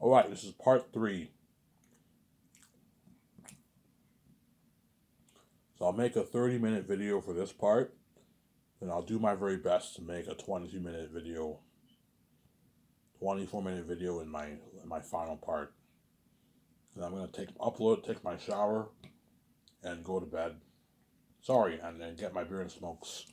Alright, this is part 3. So I'll make a 30-minute video for this part, and I'll do my very best to make a 22-minute video, 24-minute video in my final part. And I'm gonna take my shower, and go to bed. Sorry, and then get my beer and smokes.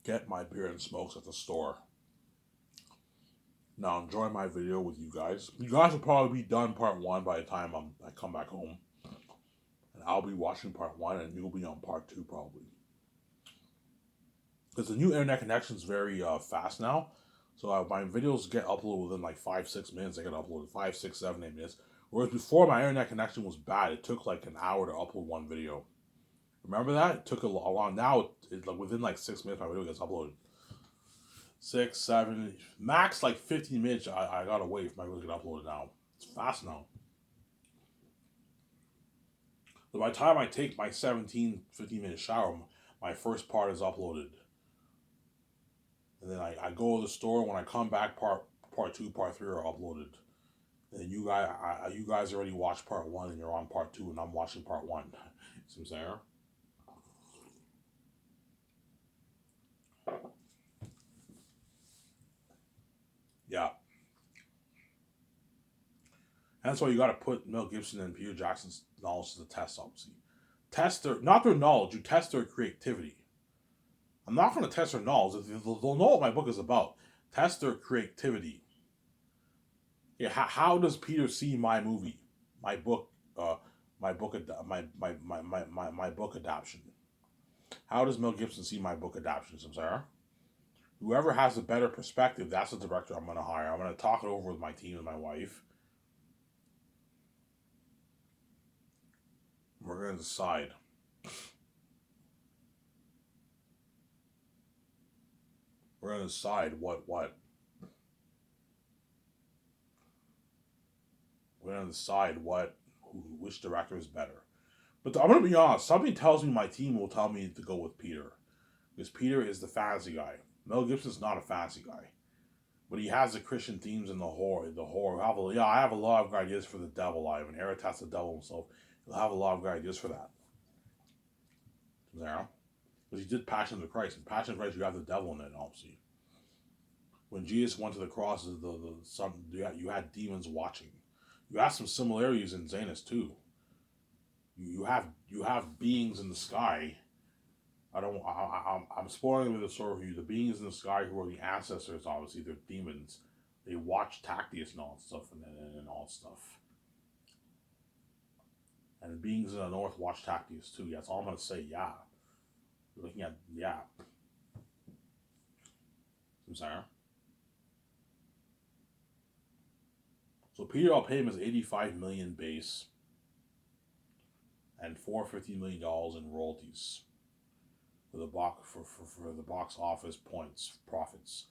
Get my beer and smokes at the store. Now enjoy my video with you guys. You guys will probably be done part 1 by the time I come back home. And I'll be watching part 1 and you'll be on part 2 probably. Because the new internet connection is very fast now. So my videos get uploaded within like 5-6 minutes. They get uploaded 5, 6, 7, 8 minutes. Whereas before my internet connection was bad, it took like an hour to upload one video. Remember that? It took a long. Now it's like within like 6 minutes my video gets uploaded. 6, 7, max like 15 minutes. I gotta wait for my video to get uploaded now. It's fast now. So by the time I take my 15 minute shower, my first part is uploaded. And then I go to the store. When I come back, part 2, part 3 are uploaded. And you guys already watched part 1, and you're on part 2, and I'm watching part 1. See what I'm saying? Yeah. And that's why you got to put Mel Gibson and Peter Jackson's knowledge to the test. Obviously, test not their knowledge. You test their creativity. I'm not going to test their knowledge. They'll know what my book is about. Test their creativity. Yeah, how does Peter see my movie, my book, my book, my book adaptation? How does Mel Gibson see my book adaptation, Sarah? Whoever has a better perspective, that's the director I'm going to hire. I'm going to talk it over with my team and my wife. We're going to decide. We're going to decide what. We're going to decide which director is better. But I'm going to be honest. Something tells me my team will tell me to go with Peter, because Peter is the fantasy guy. Mel Gibson's not a fantasy guy, but he has the Christian themes and the horror. I have a lot of ideas for the devil. Ivan Eritas the devil himself. He'll have a lot of ideas for that. There, because he did Passion of the Christ. In Passion of the Christ, you have the devil in it, obviously. When Jesus went to the cross, you had demons watching. You have some similarities in Zanus too. You have beings in the sky. I'm spoiling with the story for you. The beings in the sky who are the ancestors, obviously, they're demons. They watch Tactius and all that stuff and all that stuff. And the beings in the north watch Tactius too. Yeah, that's all I'm gonna say. Yeah, you're looking at I'm sorry. So Peter, I'll pay him his 85 million base and $450 million in royalties for the box office points profits.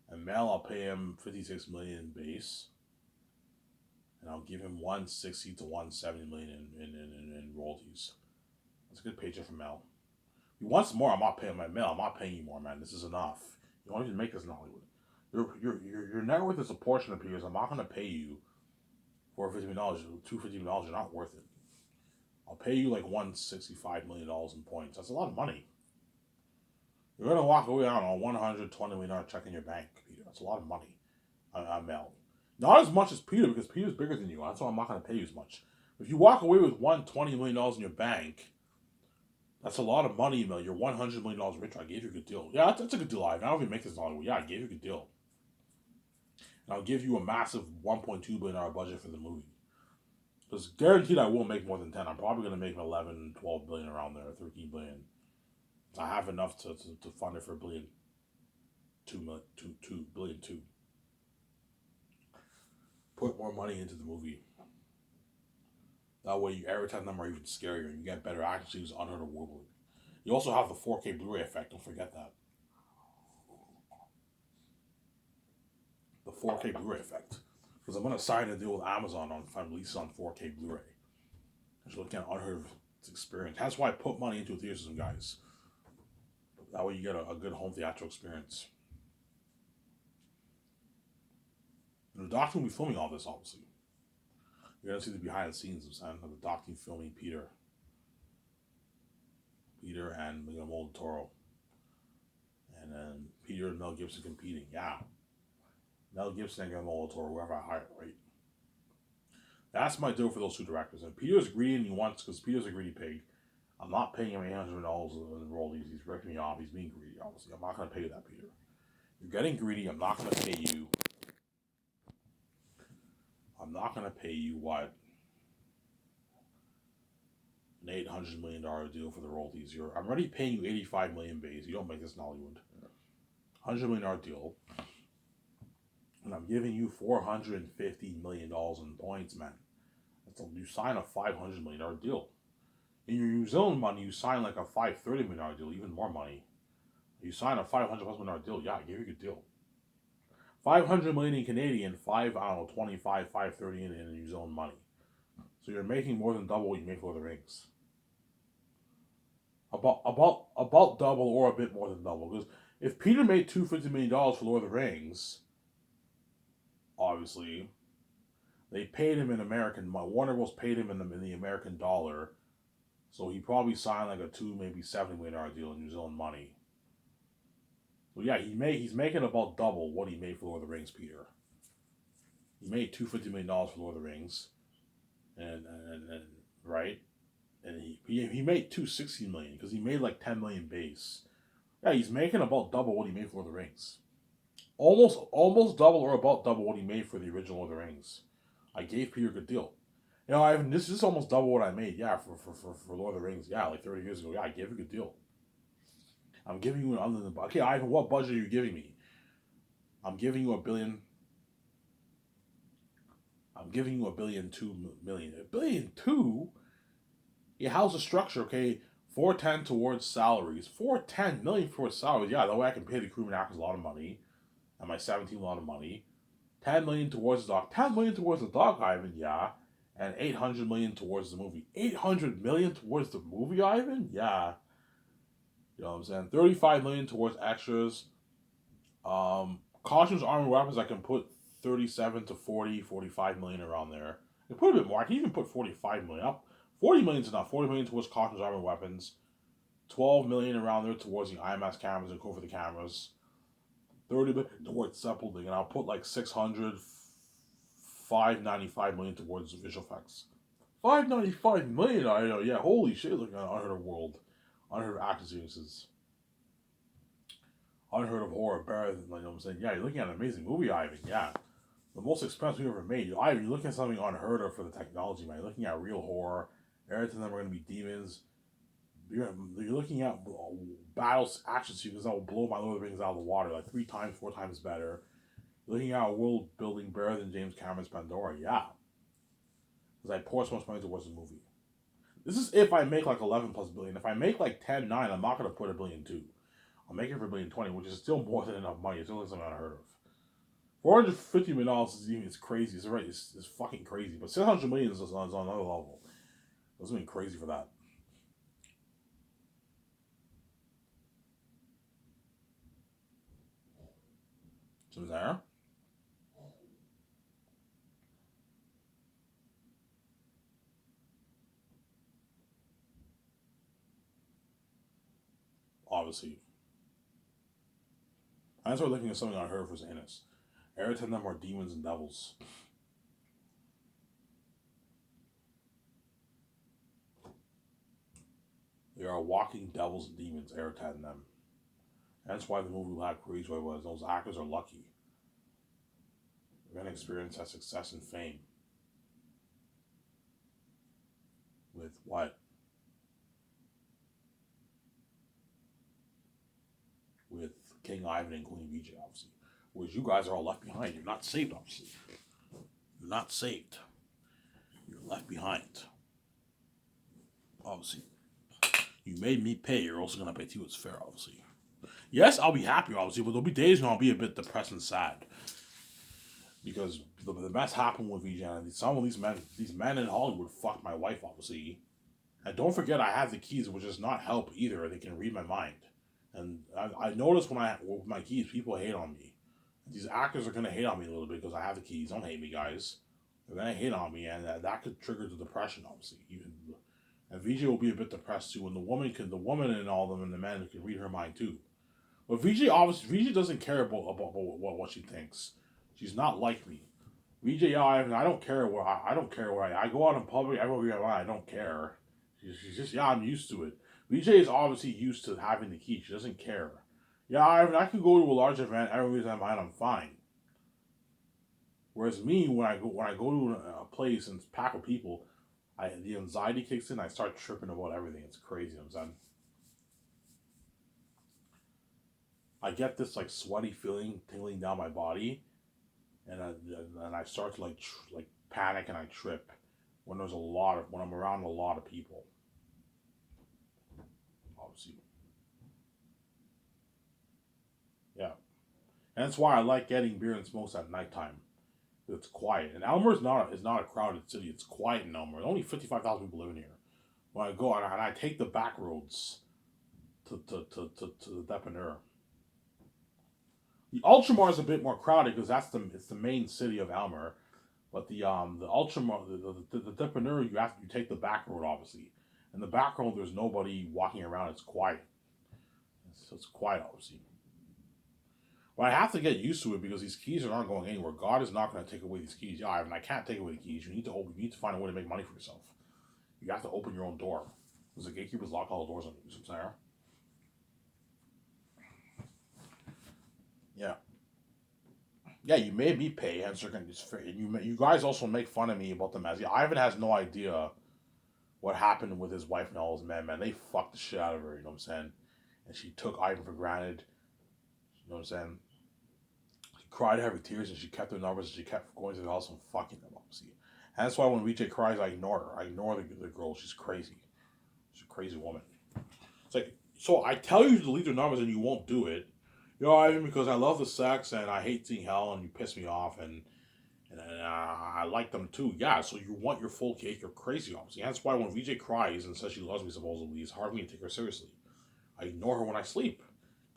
And Mel, I'll pay him 56 million base, and I'll give him 160 to 170 million in royalties. That's a good paycheck for Mel. If he wants more, I'm not paying my Mel. I'm not paying you more, man. This is enough. You don't even make this in Hollywood. Your net worth is a portion of Peter's. I'm not gonna pay you $450, $250. You're not worth it. I'll pay you like $165 million in points. That's a lot of money. You're gonna walk away on a $120 million check in your bank, Peter. That's a lot of money. Mel. Not as much as Peter, because Peter's bigger than you. That's why I'm not gonna pay you as much. If you walk away with $120 million in your bank, that's a lot of money, Mel. You're $100 million richer. I gave you a good deal. Yeah, that's a good deal. I don't even make this in Hollywood. Yeah, I gave you a good deal. And I'll give you a massive $1.2 billion budget for the movie. Because guaranteed I won't make more than 10. I'm probably going to make 11, 12 billion around there, 13 billion. I have enough to fund it for a billion, 2 billion, 2. Put more money into the movie. That way, you every time them are even scarier, and you get better action scenes under the warbling. You also have the 4K Blu-ray effect. Don't forget that. The 4K Blu-ray effect. Because I'm going to sign a deal with Amazon on if I release it on 4K Blu-ray. Just looking at unheard of experience. That's why I put money into theaters, guys. That way you get a good home theatrical experience. And the doctor will be filming all this, obviously. You're going to see the behind the scenes of the doctor filming Peter and Guillermo del Toro. And then Peter and Mel Gibson competing. Yeah. Mel Gibson and Guillermo del Toro, whoever I hire, right? That's my deal for those two directors. And Peter's greedy and he wants, because Peter's a greedy pig. I'm not paying him $800 in royalties. He's ripping me off. He's being greedy, obviously. I'm not going to pay you that, Peter. You're getting greedy. I'm not going to pay you. I'm not going to pay you what? An $800 million deal for the royalties. I'm already paying you $85 million base. You don't make this in Hollywood. $100 million deal. And I'm giving you $450 million in points, man. You sign a $500 million deal. In your New Zealand money, you sign like a $530 million deal, even more money. You sign a $500 million deal, yeah, I give you a good deal. $500 million in Canadian, 25, $530 in New Zealand money. So you're making more than double what you make for the Rings. About double or a bit more than double. Because if Peter made $250 million for Lord of the Rings, obviously, they paid him in American money. Warner Bros. Paid him in the American dollar. So he probably signed like a maybe $70 million deal in New Zealand money. So yeah, he's making about double what he made for Lord of the Rings, Peter. He made $250 million for Lord of the Rings. And right? And he made $260 million because he made like $10 million base. Yeah, he's making about double what he made for Lord of the Rings. Almost double or about double what he made for the original Lord of the Rings. I gave Peter a good deal. You know, Ivan, this is almost double what I made, yeah, for Lord of the Rings. Yeah, like 30 years ago. Yeah, I gave a good deal. I'm giving you okay, Ivan, what budget are you giving me? I'm giving you $1 billion. I'm giving you $1.2 billion. $1.2 billion? Yeah, how's the structure? Okay, 410 towards salaries. 410 million towards salaries. Yeah, that way I can pay the crewman actors a lot of money. And my 17 a lot of money. 10 million towards the dog. 10 million towards the dog, Ivan, yeah. And 800 million towards the movie. 800 million towards the movie, Ivan? Yeah. You know what I'm saying? 35 million towards extras. Costumes, armor, weapons, I can put 37 to 40, 45 million around there. I can put a bit more. I can even put 45 million up. 40 million is enough. 40 million towards costumes, armor, weapons. 12 million around there towards the IMAX cameras and cover the cameras. 30 million towards sepulting, and I'll put like 600, 595 million towards visual effects. 595 million, I know, yeah, holy shit, looking at Unheard of World. Unheard of action sequences. Unheard of horror, better than, you know what I'm saying? Yeah, you're looking at an amazing movie, Ivan, yeah. The most expensive we ever made. Ivan, you're looking at something unheard of for the technology, man. You're looking at real horror. Everything of them are going to be demons. You're looking at battles, action sequences that will blow my Lord of the Rings out of the water, like 3 times, 4 times better. Looking at a world building better than James Cameron's Pandora, yeah. Because I pour so much money towards the movie. This is if I make like 11 plus billion. If I make like 10, 9, I'm not going to put $1 billion too. I'll make it for $1 billion 20, which is still more than enough money. It's still something unheard of. $450 million is crazy. It's fucking crazy. But $600 million is on another level. It's been crazy for that. So there. Obviously. I started looking at something I heard for Xanus. Every 10 of them are demons and devils. They are walking devils and demons, every 10 of them. That's why the movie will have crazy what it was. Those actors are lucky. They're going to experience that success and fame. With what? With King Ivan and Queen Vijay, obviously. Whereas you guys are all left behind. You're not saved, obviously. You're not saved. You're left behind. Obviously. You made me pay. You're also going to pay too. It's fair, obviously. Yes, I'll be happy, obviously, but there'll be days when I'll be a bit depressed and sad. because the mess happened with VJ. And some of these men in Hollywood fucked my wife, obviously. And don't forget, I have the keys, which does not help either. They can read my mind. And I notice with my keys, people hate on me. These actors are going to hate on me a little bit because I have the keys. Don't hate me, guys. They're going to hate on me, and that could trigger the depression, obviously. And VJ will be a bit depressed too. And the woman and all of them and the men can read her mind too. But VJ doesn't care about what she thinks. She's not like me. VJ, I don't care where I don't care where I go out in public. I don't care. She's just, I'm used to it. VJ is obviously used to having the key. She doesn't care. I can go to a large event every reason I'm fine. Whereas me, when I go to a place and it's packed with people, the anxiety kicks in. I start tripping about everything. It's crazy. I'm saying. I get this like sweaty feeling tingling down my body, and I start to like panic and I trip when I'm around a lot of people. Obviously, yeah, and that's why I like getting beer and smokes at nighttime. It's quiet, and Elmer is not a crowded city. It's quiet in Elmer. There's only 55,000 people living here. When I go and I take the back roads to the Depanneur. The Ultramar is a bit more crowded because it's the main city of Elmer, but the Ultramar the Depanneur you take the back road obviously, and the back road there's nobody walking around. It's quiet. It's quiet obviously. But I have to get used to it because these keys are not going anywhere. God is not going to take away these keys. Yeah, I can't take away the keys. You need to find a way to make money for yourself. You have to open your own door because the gatekeepers lock all the doors on you. You know what I'm saying? Yeah. Yeah, you made me pay, and you guys also make fun of me about the mess. Yeah, Ivan has no idea what happened with his wife and all his men. Man, they fucked the shit out of her. You know what I'm saying? And she took Ivan for granted. You know what I'm saying? She cried heavy tears, and she kept her numbers. And she kept going to the house and fucking them. Obviously, and that's why when VJ cries, I ignore her. I ignore the girl. She's crazy. She's a crazy woman. It's like, so I tell you to delete their numbers, and you won't do it. Ivan, because I love the sex and I hate seeing hell and you piss me off and I like them too. Yeah, so you want your full cake. You're crazy, obviously. That's why when VJ cries and says she loves me, supposedly, it's hard for me to take her seriously. I ignore her when I sleep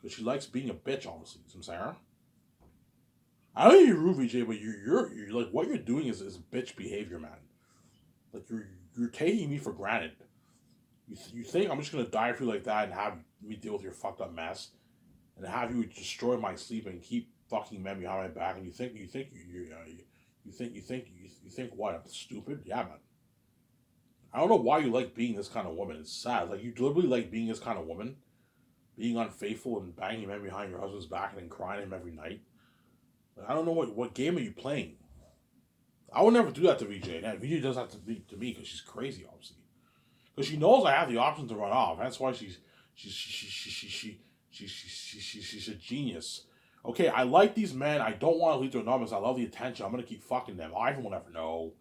because she likes being a bitch, obviously. You know what I'm saying? I know you're rude, VJ, but you're like what you're doing is bitch behavior, man. Like you're taking me for granted. You think I'm just gonna die for you like that and have me deal with your fucked up mess? And have you destroy my sleep and keep fucking men behind my back, and you think what? I'm stupid? Yeah, man. I don't know why you like being this kind of woman. It's sad. Like you deliberately like being this kind of woman, being unfaithful and banging men behind your husband's back and then crying him every night. Like, I don't know what game are you playing. I would never do that to VJ. And VJ does that to me because she's crazy, obviously. Because she knows I have the option to run off. That's why she's a genius. Okay, I like these men. I don't want to leave their numbers. I love the attention. I'm gonna keep fucking them. Ivan will never know.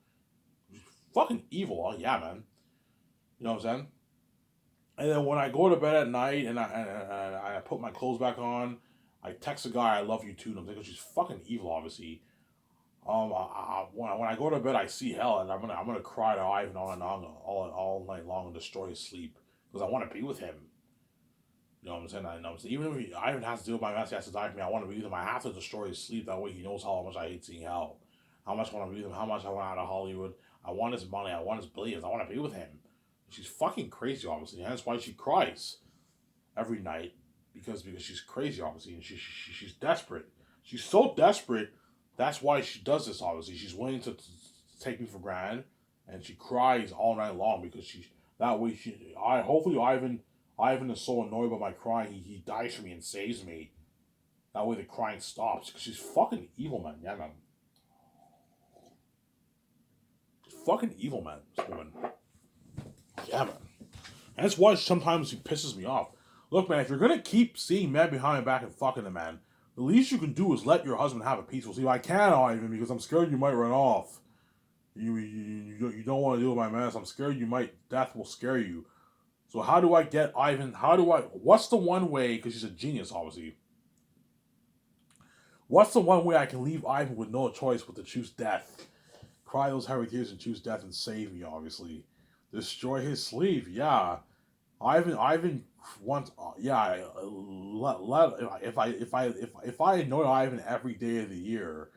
Fucking evil, huh? Yeah, man. You know what I'm saying? And then when I go to bed at night and I put my clothes back on, I text a guy I love you too. And I'm thinking she's fucking evil, obviously. When I go to bed, I see hell, and I'm gonna cry to Ivan all night long and destroy his sleep because I want to be with him. You know what I'm saying? I know. So even if Ivan has to deal with my mess, he has to die for me. I want to be with him. I have to destroy his sleep. That way he knows how much I hate seeing hell. How much I want to be with him. How much I want out of Hollywood. I want his money. I want his billions. I want to be with him. She's fucking crazy, obviously. And that's why she cries every night. Because she's crazy, obviously. And she's desperate. She's so desperate. That's why she does this, obviously. She's willing to take me for granted. And she cries all night long because hopefully Ivan is so annoyed by my crying, he dies for me and saves me. That way the crying stops. Because she's fucking evil, man. Yeah, man. She's fucking evil, man, this woman. Yeah, man. And that's why sometimes he pisses me off. Look, man, if you're going to keep seeing men behind my back and fucking them, man, the least you can do is let your husband have a peaceful sleep. I can't, Ivan, because I'm scared you might run off. You don't want to deal with my mess. I'm scared death will scare you. So how do I get Ivan? What's the one way, because she's a genius, obviously. What's the one way I can leave Ivan with no choice but to choose death? Cry those heavy tears and choose death and save me, obviously. Destroy his sleeve, yeah. Ivan wants, yeah. If I know Ivan every day of the year,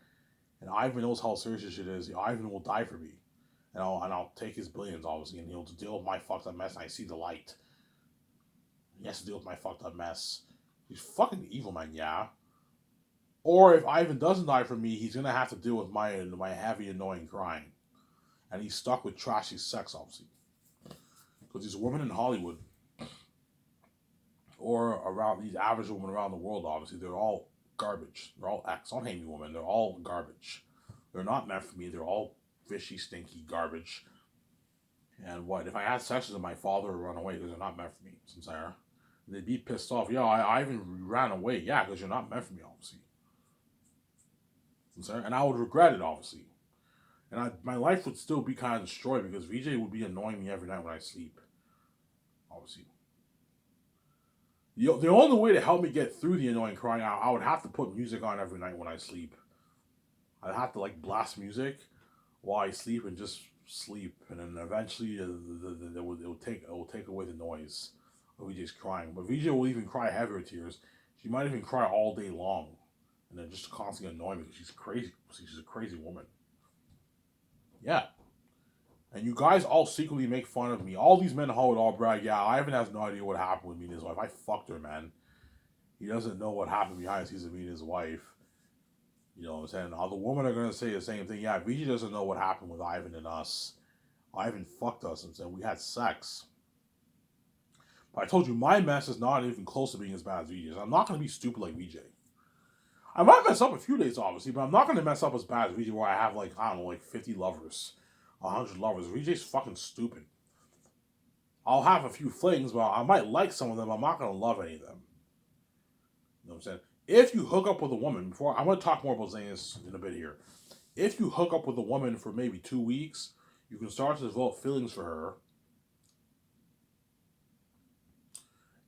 and Ivan knows how serious this shit is, Ivan will die for me, and I'll take his billions, obviously, and he'll deal with my fucked up mess. And I see the light. He has to deal with my fucked up mess. He's fucking evil, man. Yeah. Or if Ivan doesn't die for me, he's gonna have to deal with my heavy, annoying crying, and he's stuck with trashy sex, obviously, because these women in Hollywood or around these average women around the world, obviously, they're all garbage. They're all ex. Don't hate me, women. They're all garbage. They're not meant for me. They're all fishy, stinky garbage. And what if I had sex with my father or run away because they're not meant for me, Sincere? They'd be pissed off. Yeah, I even ran away. Yeah, because you're not meant for me, obviously. Sincere, and I would regret it, obviously. And my life would still be kind of destroyed because VJ would be annoying me every night when I sleep. Obviously. The only way to help me get through the annoying crying, I would have to put music on every night when I sleep. I'd have to like blast music while I sleep and just sleep, and then eventually it will take away the noise of VJ's crying. But VJ will even cry heavier tears. She might even cry all day long, and then just constantly annoy me because she's crazy. She's a crazy woman. Yeah. And you guys all secretly make fun of me. All these men in Hollywood all brag, yeah, Ivan has no idea what happened with me and his wife. I fucked her, man. He doesn't know what happened behind the scenes with me and his wife. You know what I'm saying? All the women are gonna say the same thing. Yeah, VJ doesn't know what happened with Ivan and us. Ivan fucked us and said we had sex. But I told you my mess is not even close to being as bad as VJ's. I'm not gonna be stupid like VJ. I might mess up a few days, obviously, but I'm not gonna mess up as bad as VJ where I have like, I don't know, like 50 lovers, 100 lovers. VJ's fucking stupid. I'll have a few flings, but I might like some of them. I'm not gonna love any of them. You know what I'm saying? If you hook up with a woman, before I'm gonna talk more about saying this in a bit here. If you hook up with a woman for maybe 2 weeks, you can start to develop feelings for her.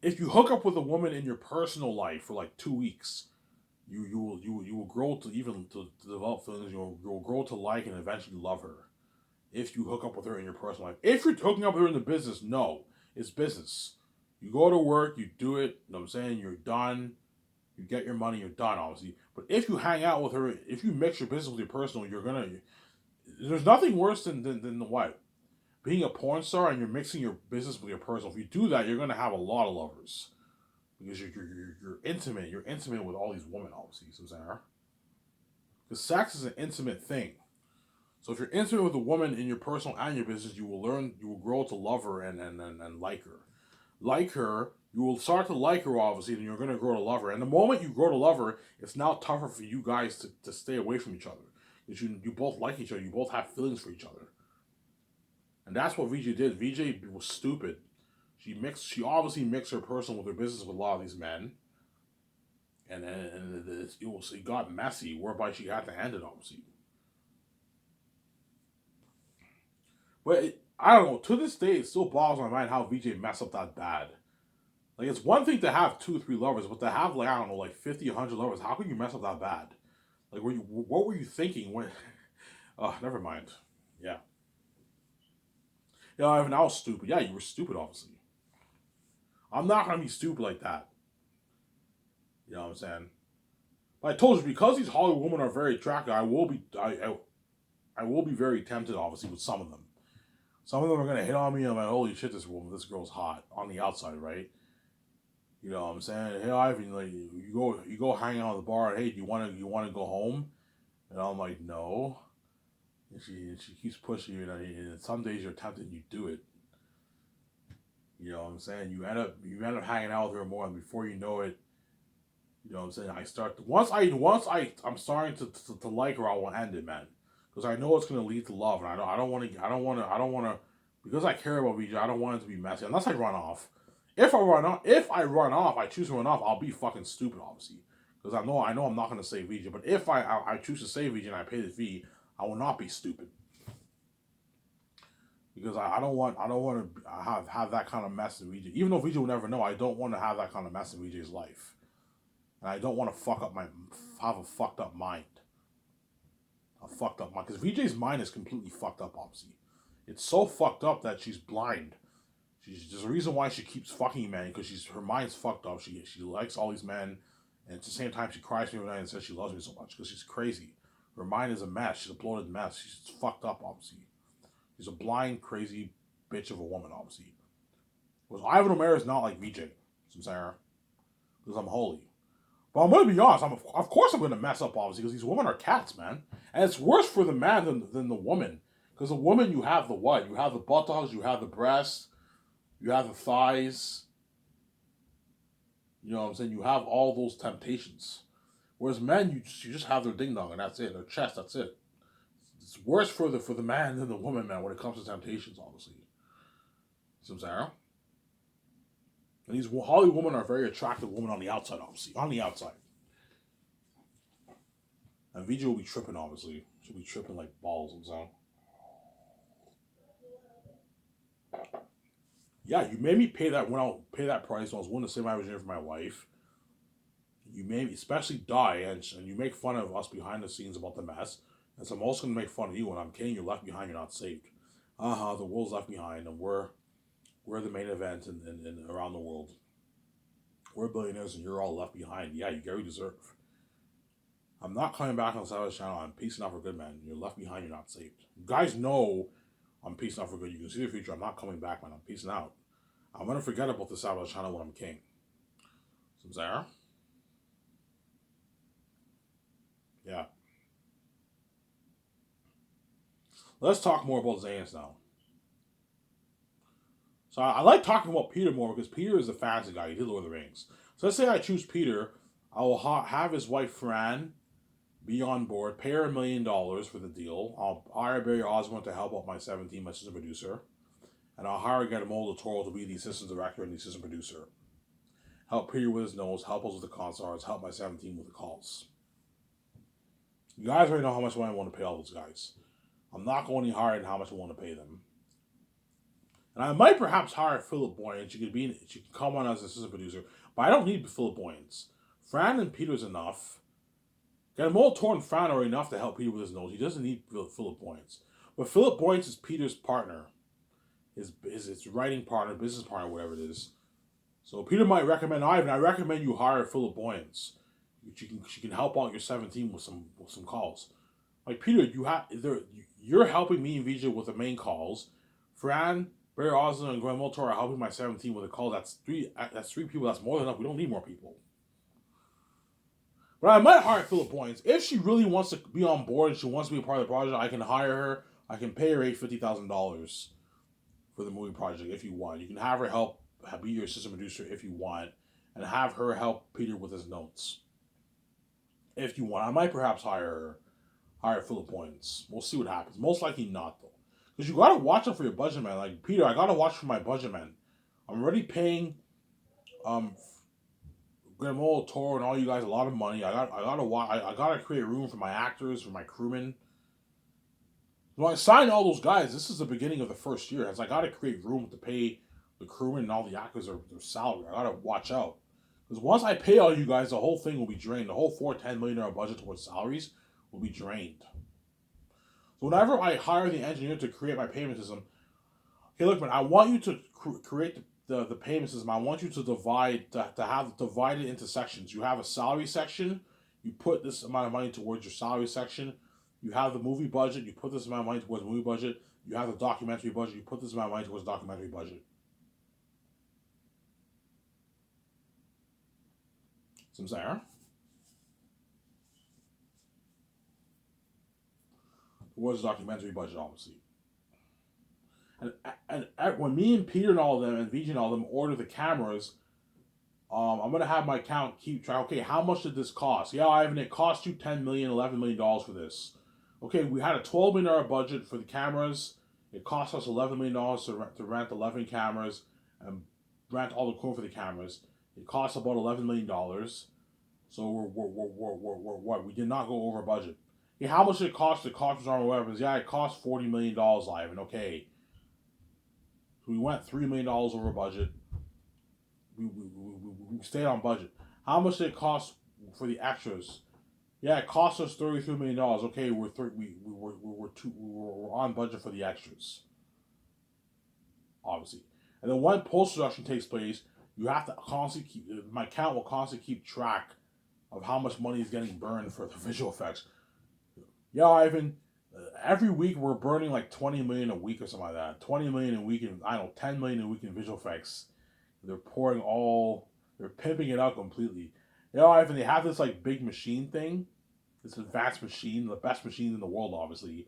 If you hook up with a woman in your personal life for like 2 weeks, you will grow to even to develop feelings. You'll grow to like and eventually love her. If you hook up with her in your personal life, if you're hooking up with her in the business, no, it's business. You go to work, you do it. You know what I'm saying? You're done. You get your money, you're done, obviously. But if you hang out with her, if you mix your business with your personal, you're gonna. There's nothing worse than what? Being a porn star and you're mixing your business with your personal. If you do that, you're gonna have a lot of lovers because you're intimate. You're intimate with all these women, obviously. So because sex is an intimate thing. So if you're intimate with a woman in your personal and your business, you will learn, you will grow to love her and like her. Like her, you will start to like her, obviously, and you're going to grow to love her. And the moment you grow to love her, it's now tougher for you guys to stay away from each other. Because you both like each other, you both have feelings for each other. And that's what VJ did. VJ was stupid. She obviously mixed her personal with her business with a lot of these men. And it got messy, whereby she had to end it, obviously. But I don't know. To this day, it still boggles my mind how VJ messed up that bad. Like, it's one thing to have 2 or 3 lovers, but to have, like, I don't know, like 50, 100 lovers, how can you mess up that bad? Like, what were you thinking when? Oh, never mind. Yeah. Yeah, Ivan, I was stupid. Yeah, you were stupid, obviously. I'm not gonna be stupid like that. You know what I'm saying? But I told you, because these Hollywood women are very attractive, I will be very tempted, obviously, with some of them. Some of them are gonna hit on me. I'm like, holy shit, this girl's hot on the outside, right? You know what I'm saying? Hey Ivan, like you go hang out at the bar. And, hey, do you wanna go home? And I'm like, no. And she keeps pushing you, and some days you're tempted, and you do it. You know what I'm saying? You end up hanging out with her more, and before you know it, you know what I'm saying. I start to, I'm starting to like her. I will end it, man, because I know it's gonna lead to love, and I don't want to because I care about VJ. I don't want it to be messy unless I run off. If I run off, I choose to run off. I'll be fucking stupid, obviously, because I know I'm not gonna save VJ. But if I choose to save VJ and I pay the fee, I will not be stupid. Because I don't want to have that kind of mess in VJ. Even though VJ will never know, I don't want to have that kind of mess in VJ's life. And I don't want to have a fucked up mind. A fucked up mind. Because VJ's mind is completely fucked up, obviously. It's so fucked up that she's blind. There's a reason why she keeps fucking men, because her mind's fucked up. She likes all these men, and at the same time she cries to me every night and says she loves me so much because she's crazy. Her mind is a mess. She's a bloated mess. She's fucked up, obviously. She's a blind, crazy bitch of a woman, obviously. Whereas Ivan O'Meara is not like VJ, Sarah, because I'm holy. But I'm gonna be honest. Of course I'm gonna mess up, obviously, because these women are cats, man. And it's worse for the man than the woman, because the woman, you have the what? You have the buttocks, you have the breasts, you have the thighs. You know what I'm saying? You have all those temptations. Whereas men, you just have their ding dong and that's it. Their chest, that's it. It's worse for the man than the woman, man, when it comes to temptations, obviously. See what I'm saying? And these Hollywood women are very attractive women on the outside, obviously. On the outside. And VJ will be tripping, obviously. She'll be tripping like balls, you know? Yeah, you made me pay that price when I was winning the same average for my wife. You made me especially die, and you make fun of us behind the scenes about the mess. And so I'm also gonna make fun of you when I'm kidding. You're left behind. You're not saved. The world's left behind, and we're the main event in around the world. We're billionaires, and you're all left behind. Yeah, you get what you deserve. I'm not coming back on the Savage channel. I'm peacing out for good, man. You're left behind. You're not saved. You guys know I'm peacing out for good. You can see the future. I'm not coming back, man. I'm peacing out. I'm gonna forget about the Savage channel when I'm king. Some Sarah. Yeah. Let's talk more about Zaynus now. So I like talking about Peter more because Peter is the fantasy guy. He did Lord of the Rings. So let's say I choose Peter. I will have his wife Fran be on board, pay her $1 million for the deal. I'll hire Barry Osborne to help out my 17, my assistant producer. And I'll hire Guillermo del Toro to be the assistant director and the assistant producer. Help Peter with his nose, help us with the concerts, help my 17 with the calls. You guys already know how much money I want to pay all those guys. I'm not going any higher than how much I want to pay them. And I might perhaps hire Philip Boyens. She can come on as an assistant producer, but I don't need Philip Boyens. Fran and Peter's enough. Guillermo del Toro and Fran are enough to help Peter with his nose. He doesn't need Philip Boyens. But Philip Boyens is Peter's partner. His writing partner, business partner, whatever it is. So Peter might recommend Ivan. I recommend you hire Philip Boyens. She can help out your 17 with some calls. Like Peter, you're helping me and VJ with the main calls. Fran, Barry Osborne, and Guillermo del Toro are helping my 17 with the calls. That's three people. That's more than enough. We don't need more people. But I might hire Philip Boyens. If she really wants to be on board and she wants to be a part of the project, I can hire her. I can pay her $50,000 for the movie project if you want. You can have her help be your assistant producer if you want, and have her help Peter with his notes if you want. I might perhaps hire Philip Boyens. We'll see what happens. Most likely not, though. Because you gotta watch it for your budget, man. Like, Peter, I gotta watch for my budget, man. I'm already paying Guillermo del Toro and all you guys a lot of money. I gotta create room for my actors, for my crewmen. When I sign all those guys, this is the beginning of the first year. As I gotta create room to pay the crewmen and all the actors their salary. I gotta watch out. Because once I pay all you guys, the whole thing will be drained. The whole $10 million budget towards salaries will be drained. So whenever I hire the engineer to create my payment system, okay, look, man, I want you to create the payment system. I want you to have divided into sections. You have a salary section. You put this amount of money towards your salary section. You have the movie budget. You put this amount of money towards the movie budget. You have the documentary budget. You put this amount of money towards the documentary budget. Some Sarah. Towards the documentary budget, obviously. And when me and Peter and all of them and VJ and all of them order the cameras, I'm gonna have my account keep track. Okay, how much did this cost? Yeah, Ivan, it cost you $10 million, $11 million for this. Okay, we had a $12 million budget for the cameras. It cost us $11 million to rent 11 cameras and rent all the crew for the cameras. It cost about $11 million. So we're we did not go over budget. Yeah, how much did it cost the Coffee Armor Weapons? Yeah, it cost $40 million, Ivan. Okay. So we went $3 million over budget. We stayed on budget. How much did it cost for the extras. Yeah, it cost us $33 million. Okay, we're on budget for the extras, obviously. And then when post production takes place, you have to constantly my account will constantly keep track of how much money is getting burned for the visual effects. Yeah, Ivan. Every week we're burning like 20 million a week or something like that. 20 million a week in, I don't know, 10 million a week in visual effects. They're pimping it out completely. Ivan, they have this like big machine thing, this advanced machine, the best machine in the world, obviously.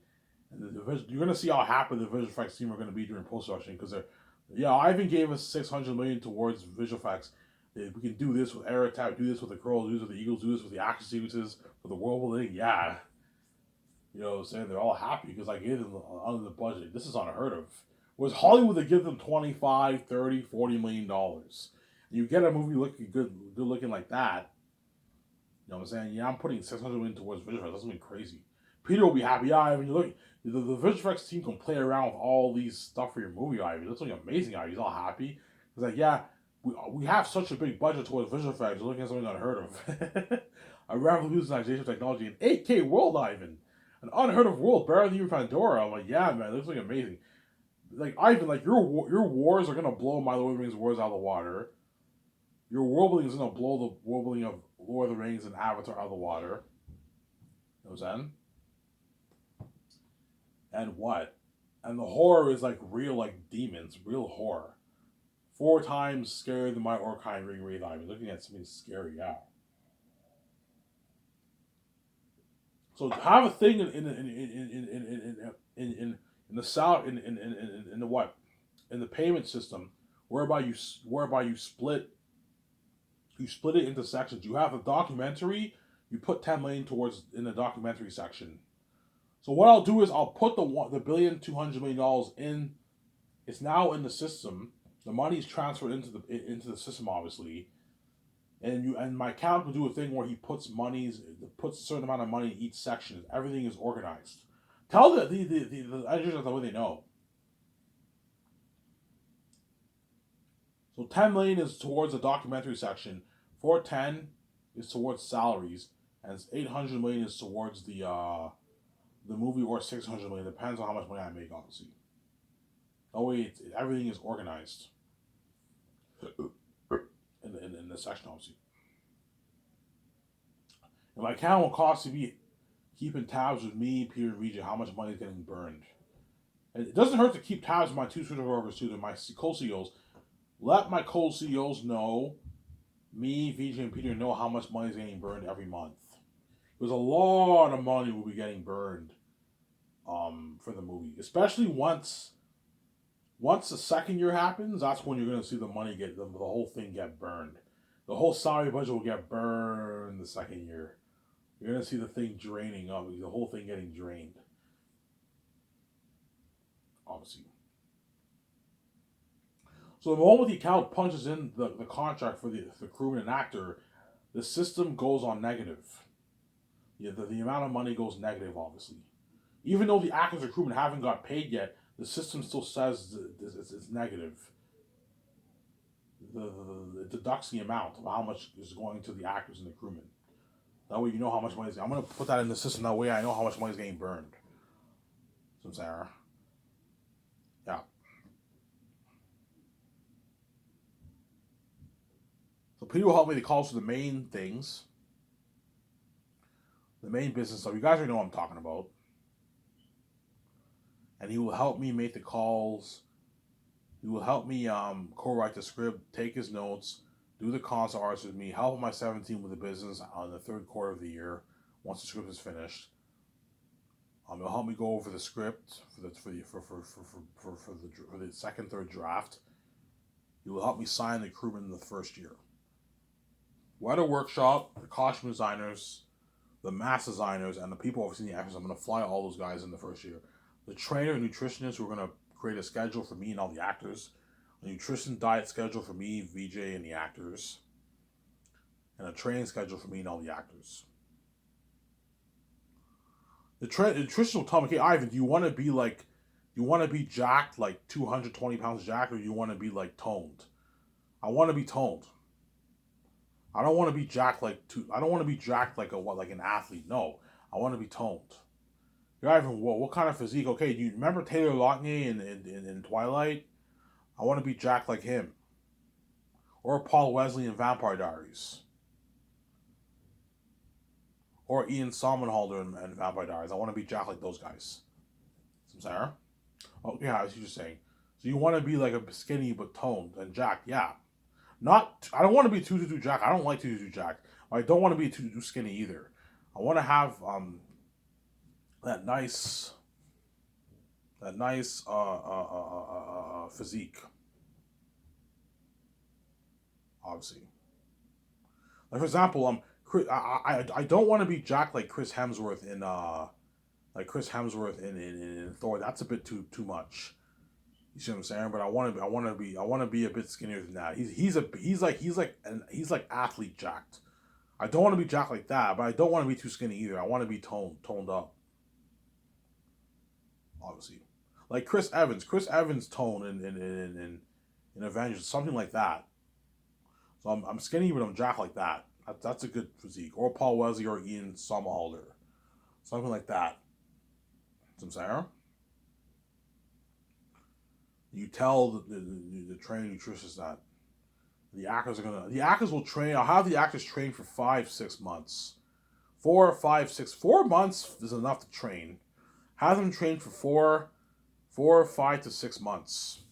And you're gonna see how happy the visual effects team are gonna be during post production because Ivan gave us 600 million towards visual effects. We can do this with Air Attack, do this with the Crows, do this with the Eagles, do this with the action sequences, with the world building. Yeah, you know what I'm saying? They're all happy because I gave them under the budget. This is unheard of. Was Hollywood to give them 25, 30, 40 million dollars. You get a movie looking good looking like that. You know what I'm saying? Yeah, I'm putting 600 million towards visual effects. That's something crazy. Peter will be happy. Yeah, Ivan, you look, the visual effects team can play around with all these stuff for your movie, Ivan. That's something amazing, Ivan. He's all happy. He's like, yeah, we have such a big budget towards visual effects. You're looking at something unheard of. A revolutionization of technology in 8K world, Ivan. An unheard of world, better than even Pandora. I'm like, yeah, man, this looks like amazing. Like Ivan, like your wars are gonna blow My Lord of the Rings wars out of the water. Your world building is gonna blow the world building of Lord of the Rings and Avatar out of the water. You know what I'm saying? And what? And the horror is like real, like demons, real horror. 4 times scarier than my Orkine Ring Wraith Ivan. Looking at something scary, yeah. So have a thing in the south in the what in the payment system whereby you split it into sections. You have a documentary. You put 10 million towards in the documentary section. So what I'll do is I'll put the $1,200,000,000 in. It's now in the system. The money's transferred into the system, obviously. And my account will do a thing where he puts a certain amount of money in each section. Everything is organized. Tell the editors the way they know. So 10 million is towards the documentary section. 410 is towards salaries, and 800 million is towards the movie, or 600 million. Depends on how much money I make, obviously. Oh wait, everything is organized in the section, obviously. And my account will cost to be keeping tabs with me, Peter, and VJ, how much money is getting burned. And it doesn't hurt to keep tabs with my 2 supervisors too, my co-CEOs. Let my co-CEOs know, me, VJ, and Peter know how much money is getting burned every month. There's a lot of money will be getting burned for the movie. Especially once the second year happens, that's when you're going to see the money the whole thing get burned. The whole salary budget will get burned the second year. You're going to see the thing draining up, the whole thing getting drained. Obviously. So the moment the account punches in the contract for the crewman and actor, the system goes on negative. Yeah, the amount of money goes negative, obviously. Even though the actors or crewmen haven't got paid yet, the system still says it's negative. It deducts the amount of how much is going to the actors and the crewmen. That way you know how much money is. I'm going to put that in the system. That way I know how much money is getting burned. So Sarah. Yeah. So Peter will help me to call to the main things. The main business stuff. You guys already know what I'm talking about. And he will help me make the calls. He will help me co-write the script, take his notes, do the concept arts with me, help my 17 with the business on the third quarter of the year once the script is finished. He'll help me go over the script for the second, third draft. He will help me sign the crewman in the first year. We're at a workshop, the costume designers, the mask designers, and the people overseeing the actors. I'm going to fly all those guys in the first year. The trainer and nutritionist, we're going to create a schedule for me and all the actors. A nutrition diet schedule for me, VJ, and the actors. And a training schedule for me and all the actors. The nutrition will tell me, okay, Ivan, do you want to be jacked, like 220 pounds jacked, or do you want to be like toned? I want to be toned. I don't want to be jacked I don't want to be jacked like an athlete. No, I want to be toned. You're even what kind of physique? Okay, do you remember Taylor Lautner in Twilight? I want to be jacked like him, or Paul Wesley in Vampire Diaries, or Ian Somerhalder in Vampire Diaries. I want to be jacked like those guys. Sarah? Oh yeah, as you were saying. So you want to be like a skinny but toned and jacked? Yeah. Not. I don't want to be too jacked. I don't like too jacked. I don't want to be too skinny either. I want to have that nice physique. Obviously, like for example, I don't want to be jacked like Chris Hemsworth in Thor. That's a bit too much. You see what I'm saying? But I want to be a bit skinnier than that. He's like athlete jacked. I don't want to be jacked like that, but I don't want to be too skinny either. I want to be toned up. Obviously, like Chris Evans. Chris Evans tone in Avengers, something like that. So I'm skinny, but I'm jacked like that. That's a good physique. Or Paul Wesley or Ian Somerhalder, something like that. You know what I'm saying? You tell the training nutritionist that the actors will train. I'll have the actors train for 5 6 months. 4 5 6 4 months is enough to train. Have them train for 5 to 6 months,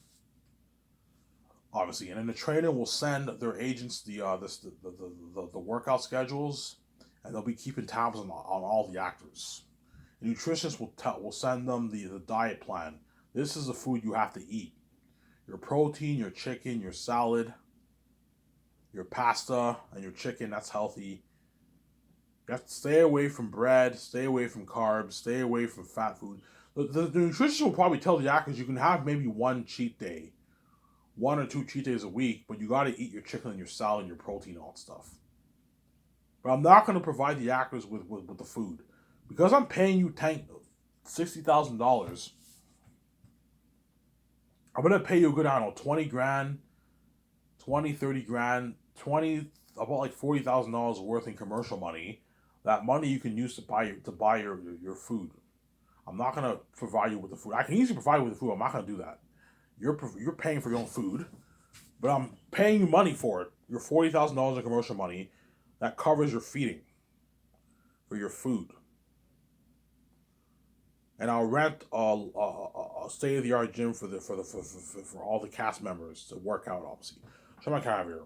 obviously, and then the trainer will send their agents the workout schedules, and they'll be keeping tabs on all the actors. The nutritionist will send them the diet plan. This is the food you have to eat: your protein, your chicken, your salad, your pasta, and your chicken. That's healthy. You have to stay away from bread, stay away from carbs, stay away from fat food. The nutritionist will probably tell the actors you can have maybe one cheat day, 1 or 2 cheat days a week, but you got to eat your chicken and your salad and your protein, all that stuff. But I'm not going to provide the actors with the food. Because I'm paying you $60,000, I'm going to pay you a good, I don't know, 20 grand, 20, 30 grand, 20, about like $40,000 worth in commercial money. That money you can use to buy your food. I'm not gonna provide you with the food. I can easily provide you with the food. I'm not gonna do that. You're paying for your own food, but I'm paying you money for it. Your $40,000 in commercial money that covers your feeding for your food, and I'll rent a state of the art gym for all the cast members to work out. Obviously, show my camera here.